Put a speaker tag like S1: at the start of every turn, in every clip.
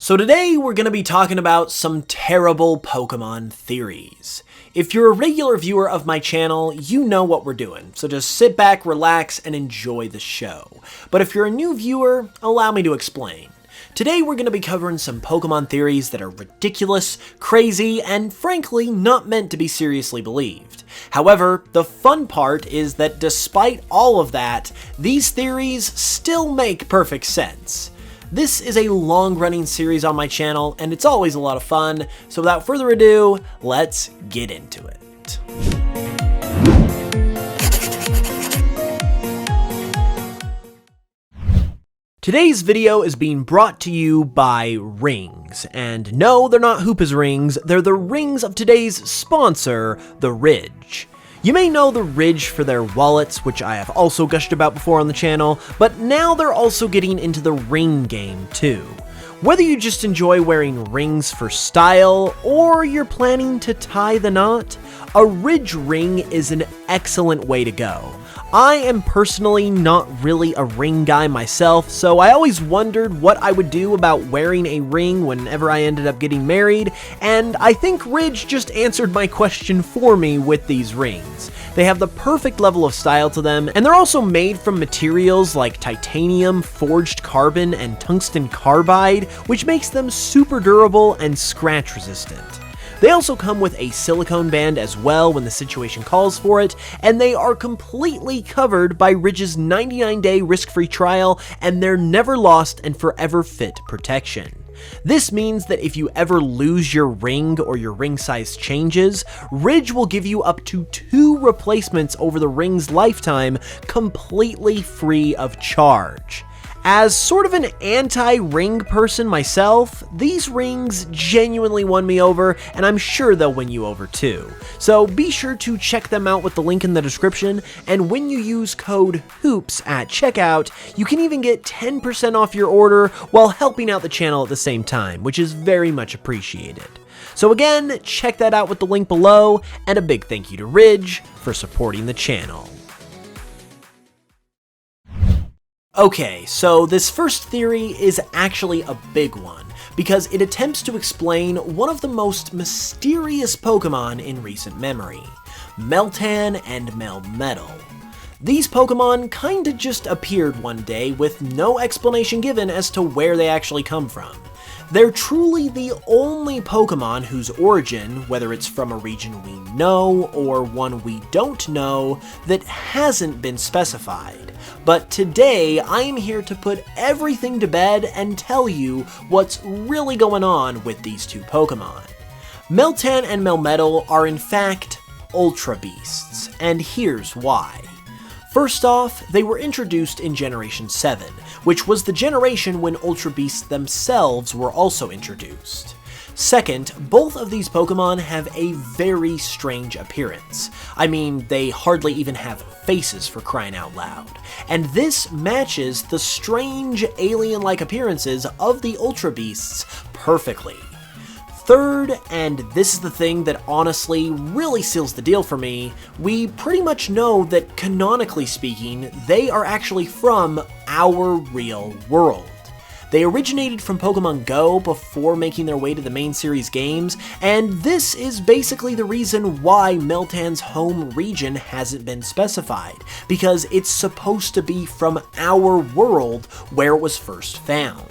S1: So today we're going to be talking about some terrible Pokemon theories. If you're a regular viewer of my channel, you know what we're doing, so just sit back, relax, and enjoy the show. But if you're a new viewer, allow me to explain. Today we're going to be covering some Pokemon theories that are ridiculous, crazy, and frankly not meant to be seriously believed. However, the fun part is that despite all of that, these theories still make perfect sense. This is a long-running series on my channel, and it's always a lot of fun, so without further ado, let's get into it. Today's video is being brought to you by rings, and no, they're not Hoopas rings, they're the rings of today's sponsor, the Ridge. You may know the Ridge for their wallets, which I have also gushed about before on the channel, but now they're also getting into the ring game too. Whether you just enjoy wearing rings for style, or you're planning to tie the knot, a Ridge ring is an excellent way to go. I am personally not really a ring guy myself, so I always wondered what I would do about wearing a ring whenever I ended up getting married, and I think Ridge just answered my question for me with these rings. They have the perfect level of style to them, and they're also made from materials like titanium, forged carbon, and tungsten carbide, which makes them super durable and scratch resistant. They also come with a silicone band as well when the situation calls for it, and they are completely covered by Ridge's 99-day risk-free trial and their never lost and forever fit protection. This means that if you ever lose your ring or your ring size changes, Ridge will give you up to 2 replacements over the ring's lifetime completely free of charge. As sort of an anti-ring person myself, these rings genuinely won me over, and I'm sure they'll win you over too. So be sure to check them out with the link in the description, and when you use code HOOPS at checkout, you can even get 10% off your order while helping out the channel at the same time, which is very much appreciated. So again, check that out with the link below, and a big thank you to Ridge for supporting the channel. Okay, so this first theory is actually a big one, because it attempts to explain one of the most mysterious Pokemon in recent memory, Meltan and Melmetal. These Pokemon kinda just appeared one day with no explanation given as to where they actually come from. They're truly the only Pokemon whose origin, whether it's from a region we know or one we don't know, that hasn't been specified. But today, I am here to put everything to bed and tell you what's really going on with these two Pokemon. Meltan and Melmetal are in fact Ultra Beasts, and here's why. First off, they were introduced in Generation 7, which was the generation when Ultra Beasts themselves were also introduced. Second, both of these Pokemon have a very strange appearance. I mean, they hardly even have faces for crying out loud. And this matches the strange alien-like appearances of the Ultra Beasts perfectly. Third, and this is the thing that honestly really seals the deal for me, we pretty much know that canonically speaking, they are actually from our real world. They originated from Pokemon Go before making their way to the main series games, and this is basically the reason why Meltan's home region hasn't been specified, because it's supposed to be from our world where it was first found.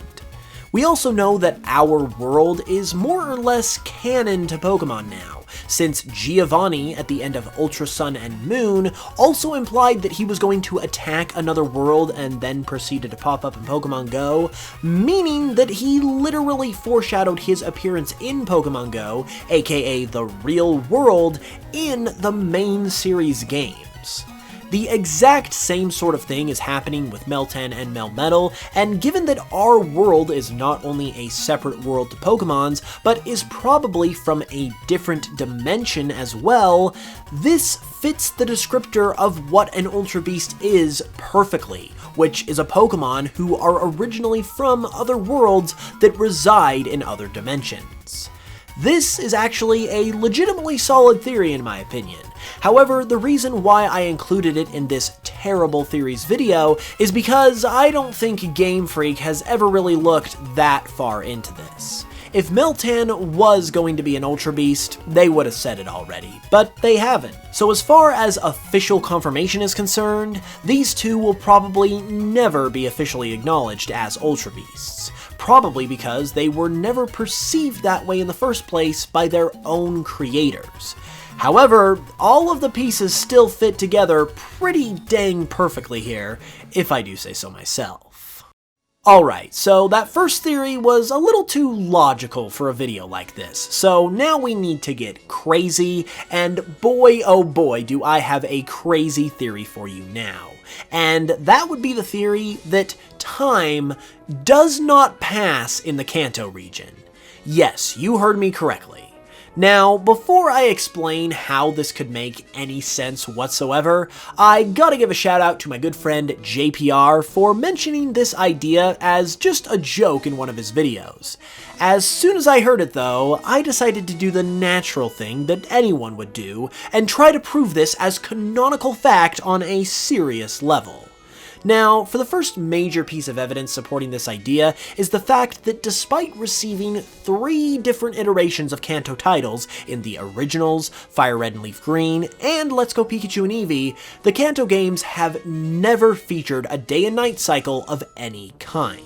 S1: We also know that our world is more or less canon to Pokemon now, since Giovanni at the end of Ultra Sun and Moon also implied that he was going to attack another world and then proceeded to pop up in Pokemon Go, meaning that he literally foreshadowed his appearance in Pokemon Go, aka the real world, in the main series games. The exact same sort of thing is happening with Meltan and Melmetal, and given that our world is not only a separate world to Pokemon's, but is probably from a different dimension as well, this fits the descriptor of what an Ultra Beast is perfectly, which is a Pokemon who are originally from other worlds that reside in other dimensions. This is actually a legitimately solid theory in my opinion. However, the reason why I included it in this terrible theories video is because I don't think Game Freak has ever really looked that far into this. If Meltan was going to be an Ultra Beast, they would have said it already, but they haven't. So as far as official confirmation is concerned, these two will probably never be officially acknowledged as Ultra Beasts. Probably because they were never perceived that way in the first place by their own creators. However, all of the pieces still fit together pretty dang perfectly here, if I do say so myself. Alright, so that first theory was a little too logical for a video like this, so now we need to get crazy, and boy oh boy do I have a crazy theory for you now. And that would be the theory that time does not pass in the Kanto region. Yes, you heard me correctly. Now, before I explain how this could make any sense whatsoever, I gotta give a shout out to my good friend JPR for mentioning this idea as just a joke in one of his videos. As soon as I heard it though, I decided to do the natural thing that anyone would do and try to prove this as canonical fact on a serious level. Now, for the first major piece of evidence supporting this idea is the fact that despite receiving 3 different iterations of Kanto titles in the originals, Fire Red and Leaf Green, and Let's Go Pikachu and Eevee, the Kanto games have never featured a day and night cycle of any kind.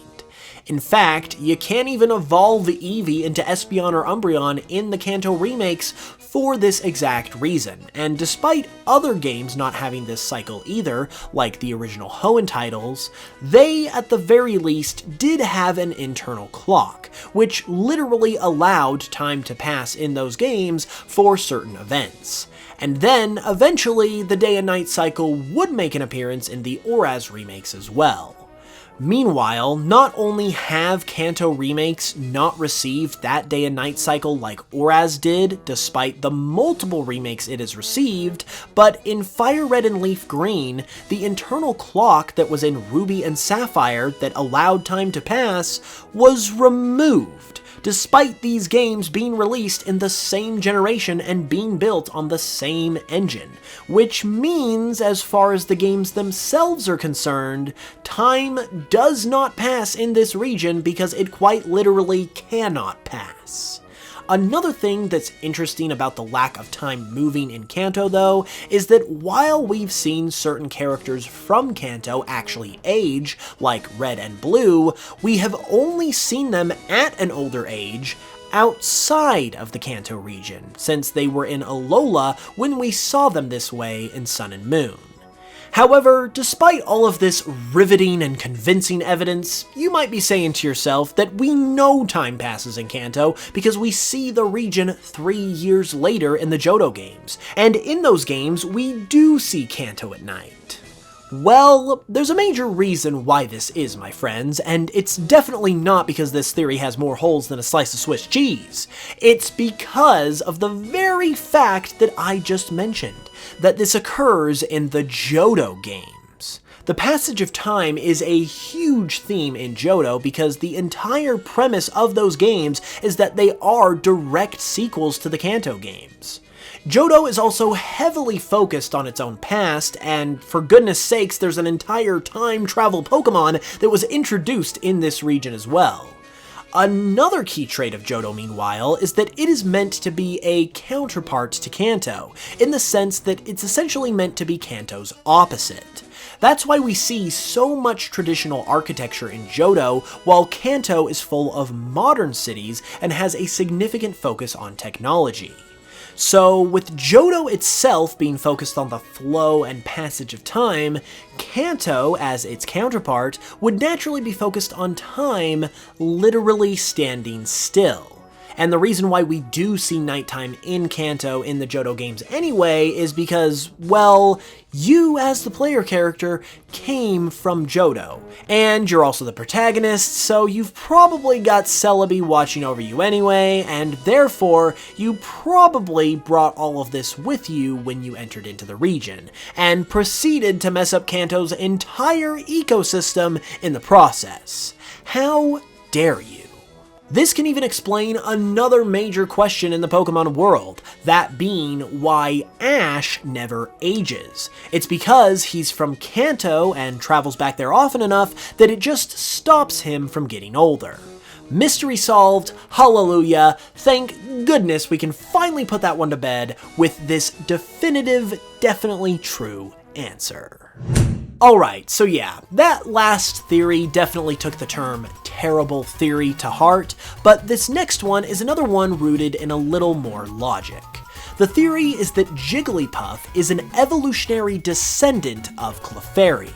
S1: In fact, you can't even evolve Eevee into Espeon or Umbreon in the Kanto remakes for this exact reason, and despite other games not having this cycle either, like the original Hoenn titles, they, at the very least, did have an internal clock, which literally allowed time to pass in those games for certain events. And then, eventually, the day and night cycle would make an appearance in the Oraz remakes as well. Meanwhile, not only have Kanto remakes not received that day and night cycle like Oraz did, despite the multiple remakes it has received, but in Fire Red and Leaf Green, the internal clock that was in Ruby and Sapphire that allowed time to pass was removed, despite these games being released in the same generation and being built on the same engine, which means, as far as the games themselves are concerned, time does not pass in this region because it quite literally cannot pass. Another thing that's interesting about the lack of time moving in Kanto, though, is that while we've seen certain characters from Kanto actually age, like Red and Blue, we have only seen them at an older age outside of the Kanto region, since they were in Alola when we saw them this way in Sun and Moon. However, despite all of this riveting and convincing evidence, you might be saying to yourself that we know time passes in Kanto because we see the region 3 years later in the Johto games, and in those games we do see Kanto at night. Well, there's a major reason why this is, my friends, and it's definitely not because this theory has more holes than a slice of Swiss cheese. It's because of the very fact that I just mentioned, that this occurs in the Johto games. The passage of time is a huge theme in Johto because the entire premise of those games is that they are direct sequels to the Kanto games. Johto is also heavily focused on its own past, and for goodness sakes, there's an entire time travel Pokémon that was introduced in this region as well. Another key trait of Johto, meanwhile, is that it is meant to be a counterpart to Kanto, in the sense that it's essentially meant to be Kanto's opposite. That's why we see so much traditional architecture in Johto, while Kanto is full of modern cities and has a significant focus on technology. So, with Johto itself being focused on the flow and passage of time, Kanto, as its counterpart, would naturally be focused on time literally standing still. And the reason why we do see nighttime in Kanto in the Johto games anyway is because, well, you as the player character came from Johto, and you're also the protagonist, so you've probably got Celebi watching over you anyway, and therefore you probably brought all of this with you when you entered into the region, and proceeded to mess up Kanto's entire ecosystem in the process. How dare you? This can even explain another major question in the Pokemon world, that being why Ash never ages. It's because he's from Kanto and travels back there often enough that it just stops him from getting older. Mystery solved, hallelujah, thank goodness we can finally put that one to bed with this definitive, definitely true answer. Alright, so yeah, that last theory definitely took the term terrible theory to heart, but this next one is another one rooted in a little more logic. The theory is that Jigglypuff is an evolutionary descendant of Clefairy.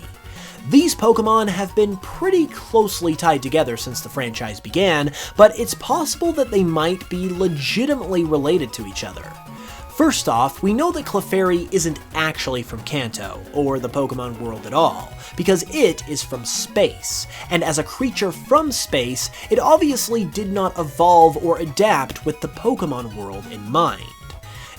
S1: These Pokemon have been pretty closely tied together since the franchise began, but it's possible that they might be legitimately related to each other. First off, we know that Clefairy isn't actually from Kanto, or the Pokemon world at all, because it is from space, and as a creature from space, it obviously did not evolve or adapt with the Pokemon world in mind.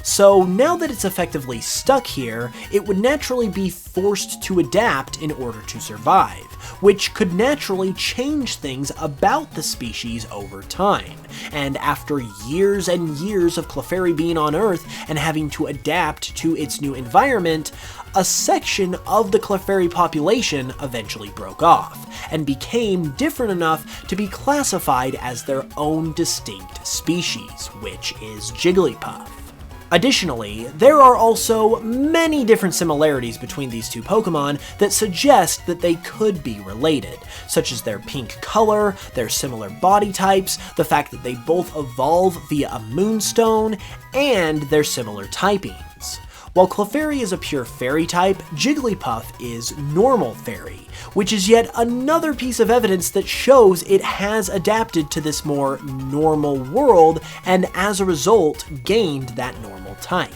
S1: So now that it's effectively stuck here, it would naturally be forced to adapt in order to survive, which could naturally change things about the species over time. And after years and years of Clefairy being on Earth and having to adapt to its new environment, a section of the Clefairy population eventually broke off, and became different enough to be classified as their own distinct species, which is Jigglypuff. Additionally, there are also many different similarities between these two Pokemon that suggest that they could be related, such as their pink color, their similar body types, the fact that they both evolve via a moonstone, and their similar typings. While Clefairy is a pure fairy type, Jigglypuff is normal fairy, which is yet another piece of evidence that shows it has adapted to this more normal world and as a result gained that normal type.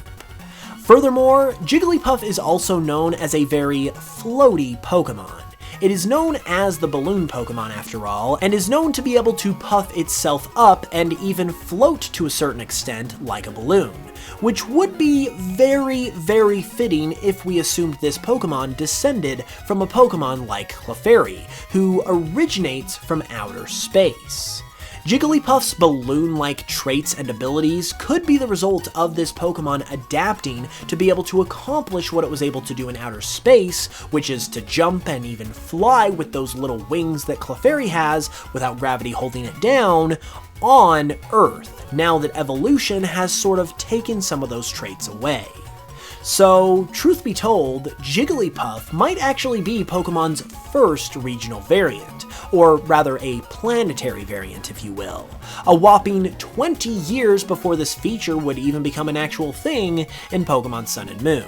S1: Furthermore, Jigglypuff is also known as a very floaty Pokemon. It is known as the balloon Pokemon after all, and is known to be able to puff itself up and even float to a certain extent like a balloon, which would be very, very fitting if we assumed this Pokemon descended from a Pokemon like Clefairy, who originates from outer space. Jigglypuff's balloon-like traits and abilities could be the result of this Pokemon adapting to be able to accomplish what it was able to do in outer space, which is to jump and even fly with those little wings that Clefairy has without gravity holding it down on Earth, now that evolution has sort of taken some of those traits away. So, truth be told, Jigglypuff might actually be Pokemon's first regional variant, or rather a planetary variant if you will, a whopping 20 years before this feature would even become an actual thing in Pokemon Sun and Moon.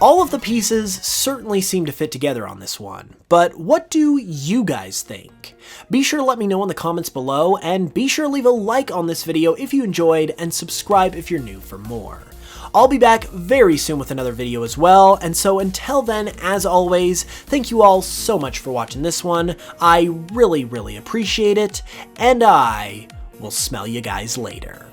S1: All of the pieces certainly seem to fit together on this one, but what do you guys think? Be sure to let me know in the comments below, and be sure to leave a like on this video if you enjoyed, and subscribe if you're new for more. I'll be back very soon with another video as well, and so until then, as always, thank you all so much for watching this one. I really, really appreciate it, and I will smell you guys later.